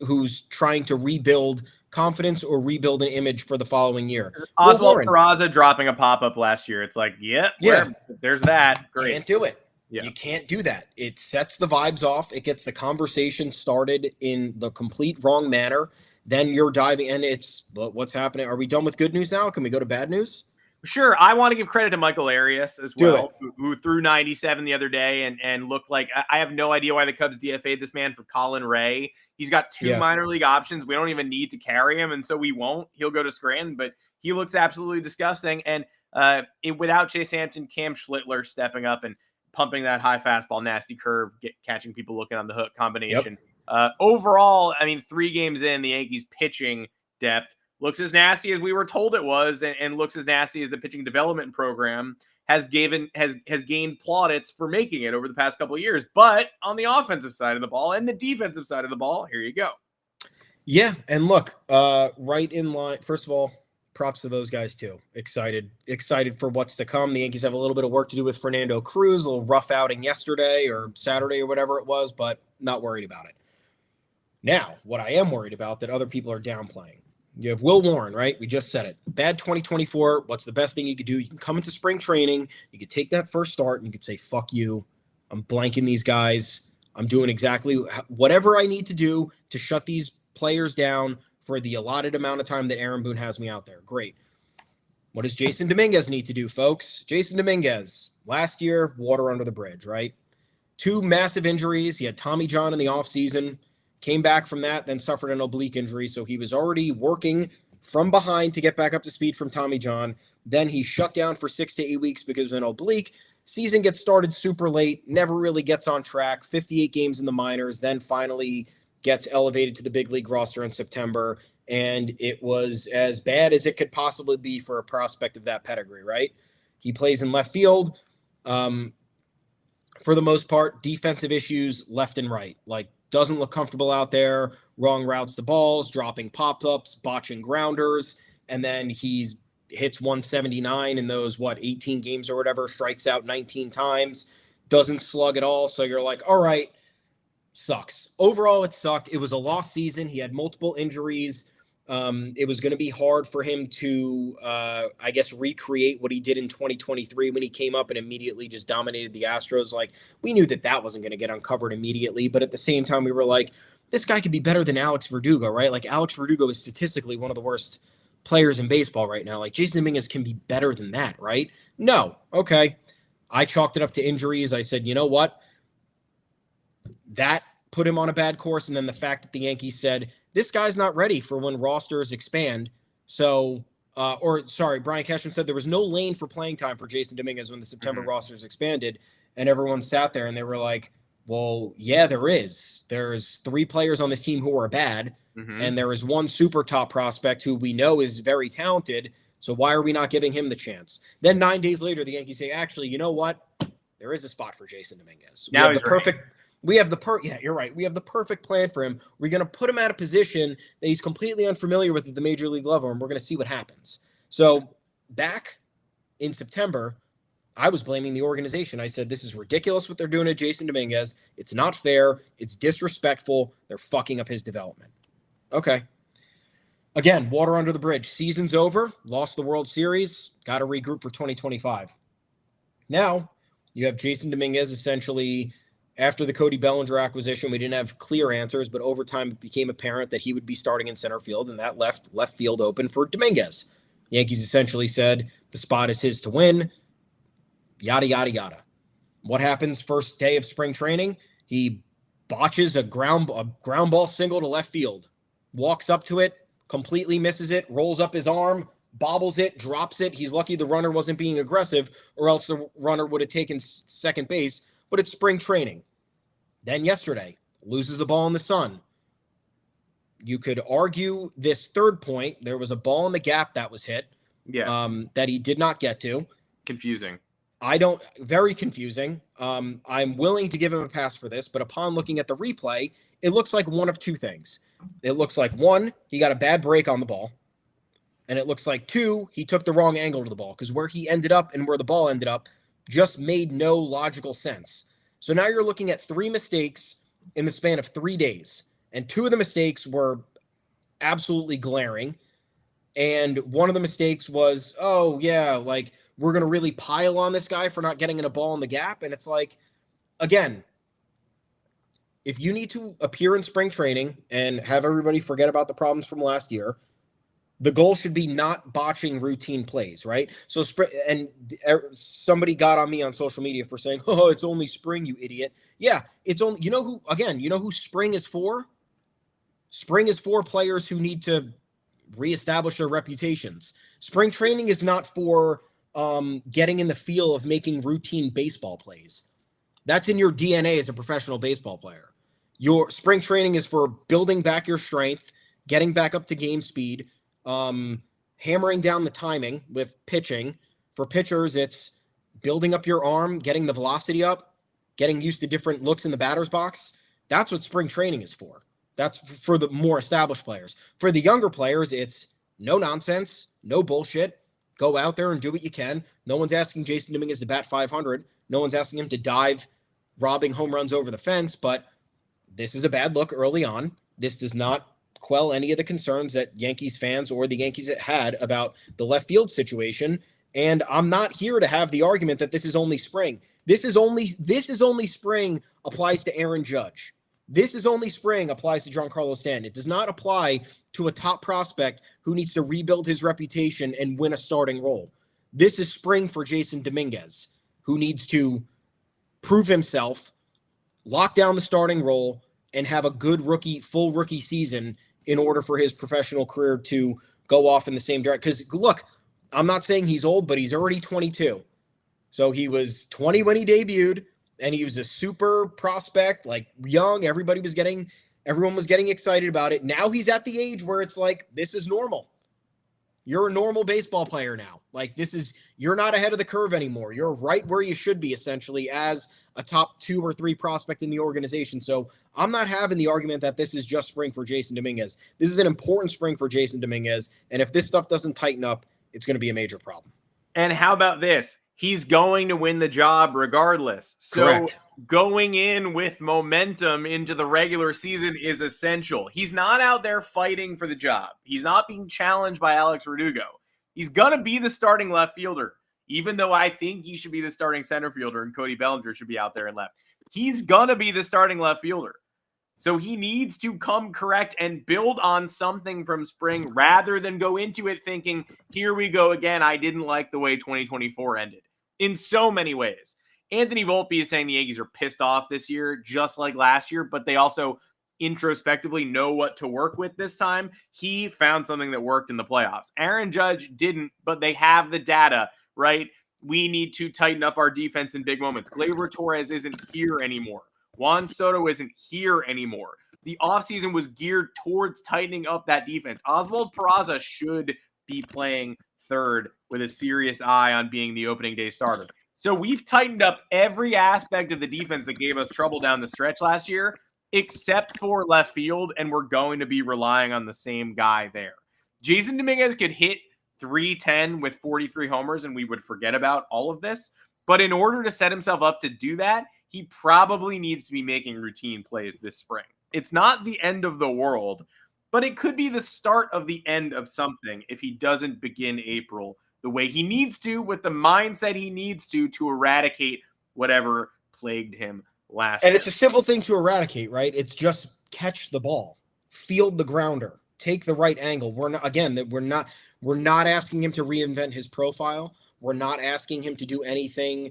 who's trying to rebuild confidence or rebuild an image for the following year. Oswald Peraza dropping a pop-up last year. It's like, there's that. Great. Can't do it. Yeah. You can't do that. It sets the vibes off. It gets the conversation started in the complete wrong manner. Then you're diving, and it's what's happening. Are we done with good news now? Can we go to bad news? Sure. I want to give credit to Michael Arias as well, who threw 97 the other day and looked like I have no idea why the Cubs DFA'd this man for Colin Ray. He's got 2 minor league options. We don't even need to carry him, and so we won't. He'll go to Scranton, but he looks absolutely disgusting. And without Chase Hampton, Cam Schlittler stepping up and pumping that high fastball, nasty curve, catching people looking on the hook combination. Overall, I mean, 3 games in, the Yankees pitching depth looks as nasty as we were told it was, and looks as nasty as the pitching development program has gained plaudits for making it over the past couple of years. But on the offensive side of the ball and the defensive side of the ball, here you go. Yeah, and look, right in line. First of all, props to those guys too. Excited for what's to come. The Yankees have a little bit of work to do with Fernando Cruz, a little rough outing yesterday or Saturday or whatever it was, but not worried about it. Now, what I am worried about that other people are downplaying. You have Will Warren, right? We just said it. Bad 2024. What's the best thing you could do? You can come into spring training. You could take that first start and you could say, fuck you. I'm blanking these guys. I'm doing exactly whatever I need to do to shut these players down for the allotted amount of time that Aaron Boone has me out there. Great. What does Jason Dominguez need to do, folks? Jason Dominguez, last year, water under the bridge, right? 2 massive injuries. He had Tommy John in the offseason. Came back from that, then suffered an oblique injury. So he was already working from behind to get back up to speed from Tommy John. Then he shut down for 6 to 8 weeks because of an oblique. Season gets started super late, never really gets on track. 58 games in the minors, then finally gets elevated to the big league roster in September. And it was as bad as it could possibly be for a prospect of that pedigree, right? He plays in left field. For the most part, defensive issues left and right. Like, doesn't look comfortable out there, wrong routes to balls, dropping pop-ups, botching grounders, and then hits 179 in those, 18 games or whatever, strikes out 19 times, doesn't slug at all. So you're like, all right, sucks. Overall, it sucked. It was a lost season. He had multiple injuries. It was going to be hard for him to, recreate what he did in 2023 when he came up and immediately just dominated the Astros. Like, we knew that wasn't going to get uncovered immediately, but at the same time, we were like, this guy could be better than Alex Verdugo, right? Like, Alex Verdugo is statistically one of the worst players in baseball right now. Like, Jason Dominguez can be better than that, right? No. Okay. I chalked it up to injuries. I said, you know what? That put him on a bad course. And then the fact that the Yankees said, this guy's not ready for when rosters expand. So, Brian Cashman said there was no lane for playing time for Jason Dominguez when the September rosters expanded, and everyone sat there and they were like, well, yeah, there is. There's 3 players on this team who are bad, and there is 1 super top prospect who we know is very talented. So why are we not giving him the chance? Then 9 days later, the Yankees say, actually, you know what? There is a spot for Jason Dominguez. Now You're right. We have the perfect plan for him. We're going to put him at a position that he's completely unfamiliar with at the major league level, and we're going to see what happens. So back in September, I was blaming the organization. I said, this is ridiculous what they're doing to Jason Dominguez. It's not fair. It's disrespectful. They're fucking up his development. Okay. Again, water under the bridge. Season's over. Lost the World Series. Got to regroup for 2025. Now, you have Jason Dominguez essentially. After the Cody Bellinger acquisition, we didn't have clear answers, but over time it became apparent that he would be starting in center field, and that left field open for Dominguez. The Yankees essentially said the spot is his to win, yada, yada, yada. What happens first day of spring training? He botches a ground ball single to left field, walks up to it, completely misses it, rolls up his arm, bobbles it, drops it. He's lucky the runner wasn't being aggressive, or else the runner would have taken second base, but it's spring training. Then yesterday, loses a ball in the sun. You could argue this third point. There was a ball in the gap that was hit that he did not get to. Confusing. Very confusing. I'm willing to give him a pass for this, but upon looking at the replay, it looks like one of 2 things. It looks like 1, he got a bad break on the ball. And it looks like 2, he took the wrong angle to the ball, because where he ended up and where the ball ended up just made no logical sense. So now you're looking at 3 mistakes in the span of 3 days. And two of the mistakes were absolutely glaring. And one of the mistakes was, oh, yeah, like, we're going to really pile on this guy for not getting in a ball in the gap. And it's like, again, if you need to appear in spring training and have everybody forget about the problems from last year, the goal should be not botching routine plays, right? So, and somebody got on me on social media for saying, oh, it's only spring, you idiot. Yeah, it's only, you know who spring is for? Spring is for players who need to reestablish their reputations. Spring training is not for getting in the feel of making routine baseball plays. That's in your DNA as a professional baseball player. Your spring training is for building back your strength, getting back up to game speed, hammering down the timing with pitching. For pitchers, it's building up your arm, getting the velocity up, getting used to different looks in the batter's box. That's what spring training is for. That's for the more established players. For the younger players, it's no nonsense, no bullshit. Go out there and do what you can. No one's asking Jason Dominguez to bat 500. No one's asking him to dive, robbing home runs over the fence, but this is a bad look early on. This does not quell any of the concerns that Yankees fans or the Yankees had about the left field situation. And I'm not here to have the argument that this is only spring. This is only spring applies to Aaron Judge. This is only spring applies to Giancarlo Stanton. It does not apply to a top prospect who needs to rebuild his reputation and win a starting role. This is spring for Jason Dominguez, who needs to prove himself, lock down the starting role, and have a good full rookie season in order for his professional career to go off in the same direction. Because, look, I'm not saying he's old, but he's already 22. So he was 20 when he debuted, and he was a super prospect, like young. Everyone was getting excited about it. Now he's at the age where it's like, this is normal. You're a normal baseball player now. Like, you're not ahead of the curve anymore. You're right where you should be, essentially, as a top 2 or 3 prospect in the organization. So I'm not having the argument that this is just spring for Jason Dominguez. This is an important spring for Jason Dominguez. And if this stuff doesn't tighten up, it's going to be a major problem. And how about this? He's going to win the job regardless. So Correct. Going in with momentum into the regular season is essential. He's not out there fighting for the job. He's not being challenged by Alex Verdugo. He's going to be the starting left fielder, even though I think he should be the starting center fielder and Cody Bellinger should be out there in left. He's going to be the starting left fielder. So he needs to come correct and build on something from spring rather than go into it thinking, here we go again. I didn't like the way 2024 ended in so many ways. Anthony Volpe is saying the Yankees are pissed off this year, just like last year, but they also introspectively know what to work with this time. He found something that worked in the playoffs. Aaron Judge didn't, but they have the data, right? We need to tighten up our defense in big moments. Gleyber Torres isn't here anymore. Juan Soto isn't here anymore. The offseason was geared towards tightening up that defense. Oswald Peraza should be playing third with a serious eye on being the opening day starter. So we've tightened up every aspect of the defense that gave us trouble down the stretch last year, except for left field, and we're going to be relying on the same guy there. Jason Dominguez could hit 310 with 43 homers, and we would forget about all of this. But in order to set himself up to do that, he probably needs to be making routine plays this spring. It's not the end of the world, but it could be the start of the end of something if he doesn't begin April the way he needs to, with the mindset he needs to eradicate whatever plagued him last year. And it's a simple thing to eradicate, right? It's just catch the ball, field the grounder, take the right angle. We're not asking him to reinvent his profile. We're not asking him to do anything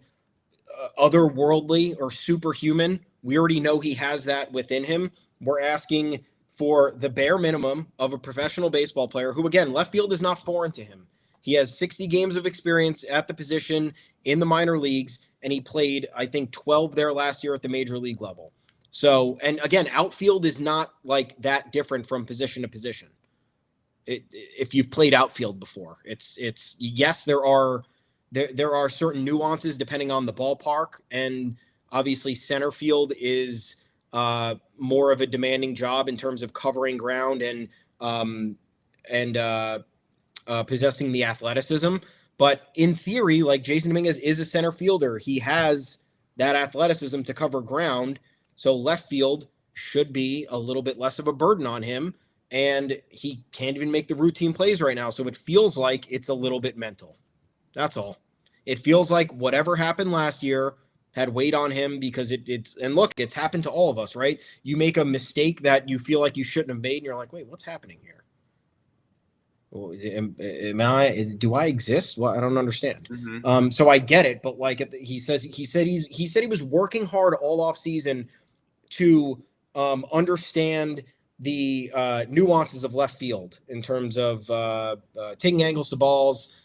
otherworldly or superhuman. We already know he has that within him. We're asking for the bare minimum of a professional baseball player who, again, left field is not foreign to him. He has 60 games of experience at the position in the minor leagues, and he played, I think, 12 there last year at the major league level. So, and again, outfield is not like that different from position to position. If you've played outfield before, it's yes, there are certain nuances depending on the ballpark, and obviously center field is more of a demanding job in terms of covering ground and possessing the athleticism. But in theory, like, Jason Dominguez is a center fielder. He has that athleticism to cover ground. So left field should be a little bit less of a burden on him. And he can't even make the routine plays right now. So it feels like it's a little bit mental. That's all. It feels like whatever happened last year had weight on him because and look, it's happened to all of us, right? You make a mistake that you feel like you shouldn't have made, and you're like, wait, what's happening here? Do I exist? Well, I don't understand. Mm-hmm. So I get it, but like he said he was working hard all off season to understand the nuances of left field in terms of taking angles to balls,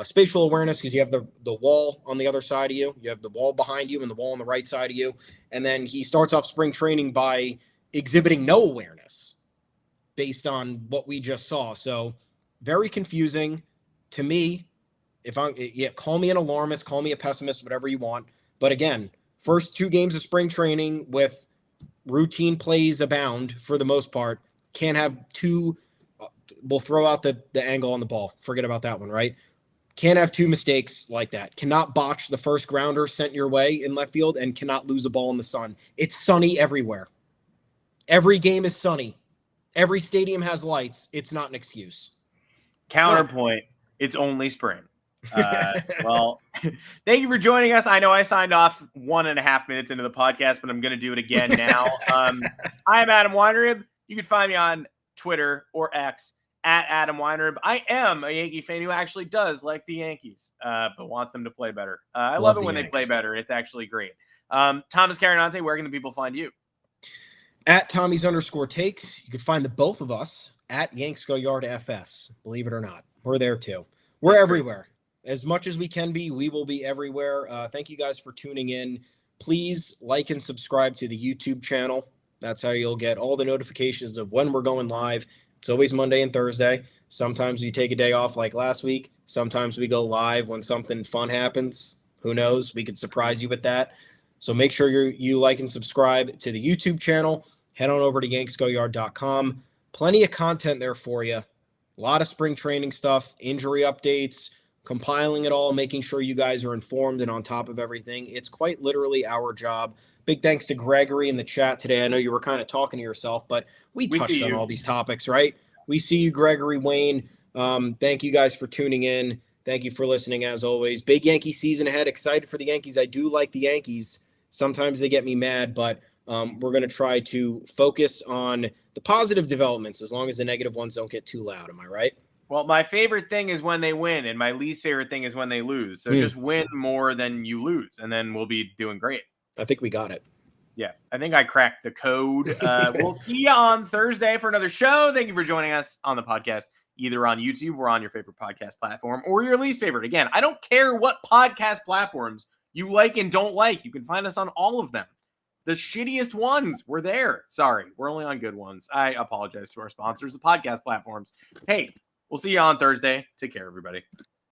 spatial awareness, because you have the wall on the other side of you. You have the wall behind you and the wall on the right side of you. And then he starts off spring training by exhibiting no awareness based on what we just saw. So very confusing to me. Call me an alarmist, call me a pessimist, whatever you want. But again, first 2 games of spring training with routine plays abound for the most part. Can't have 2. We'll throw out the angle on the ball. Forget about that one, right? Can't have 2 mistakes like that. Cannot botch the first grounder sent your way in left field, and cannot lose a ball in the sun. It's sunny everywhere. Every game is sunny. Every stadium has lights. It's not an excuse. Counterpoint, it's only spring. Well, thank you for joining us. I know I signed off 1.5 minutes into the podcast, but I'm going to do it again now. I'm Adam Weinrib. You can find me on Twitter or X at Adam Weinrib. I am a Yankee fan who actually does like the Yankees, but wants them to play better. I love it when they play better. It's actually great. Thomas Carannante, where can the people find you? At Tommy's_takes. You can find the both of us at Yanks Go Yard FS. Believe it or not, we're there too. We're everywhere. As much as we can be, we will be everywhere. Thank you guys for tuning in. Please like and subscribe to the YouTube channel. That's how you'll get all the notifications of when we're going live. It's always Monday and Thursday. Sometimes we take a day off like last week. Sometimes we go live when something fun happens. Who knows? We could surprise you with that. So make sure you like and subscribe to the YouTube channel. Head on over to yanksgoyard.com. Plenty of content there for you. A lot of spring training stuff, injury updates, compiling it all, making sure you guys are informed and on top of everything. It's quite literally our job. Big thanks to Gregory in the chat today. I know you were kind of talking to yourself, but we touched on all these topics, right? We see you, Gregory, Wayne. Thank you guys for tuning in. Thank you for listening, as always. Big Yankee season ahead. Excited for the Yankees. I do like the Yankees. Sometimes they get me mad, but we're going to try to focus on the positive developments as long as the negative ones don't get too loud. Am I right? Well, my favorite thing is when they win, and my least favorite thing is when they lose. So just win more than you lose, and then we'll be doing great. I think we got it. Yeah, I think I cracked the code. We'll see you on Thursday for another show. Thank you for joining us on the podcast, either on YouTube or on your favorite podcast platform or your least favorite. Again, I don't care what podcast platforms you like and don't like. You can find us on all of them. The shittiest ones, we're there. Sorry, we're only on good ones. I apologize to our sponsors, the podcast platforms. Hey, we'll see you on Thursday. Take care, everybody.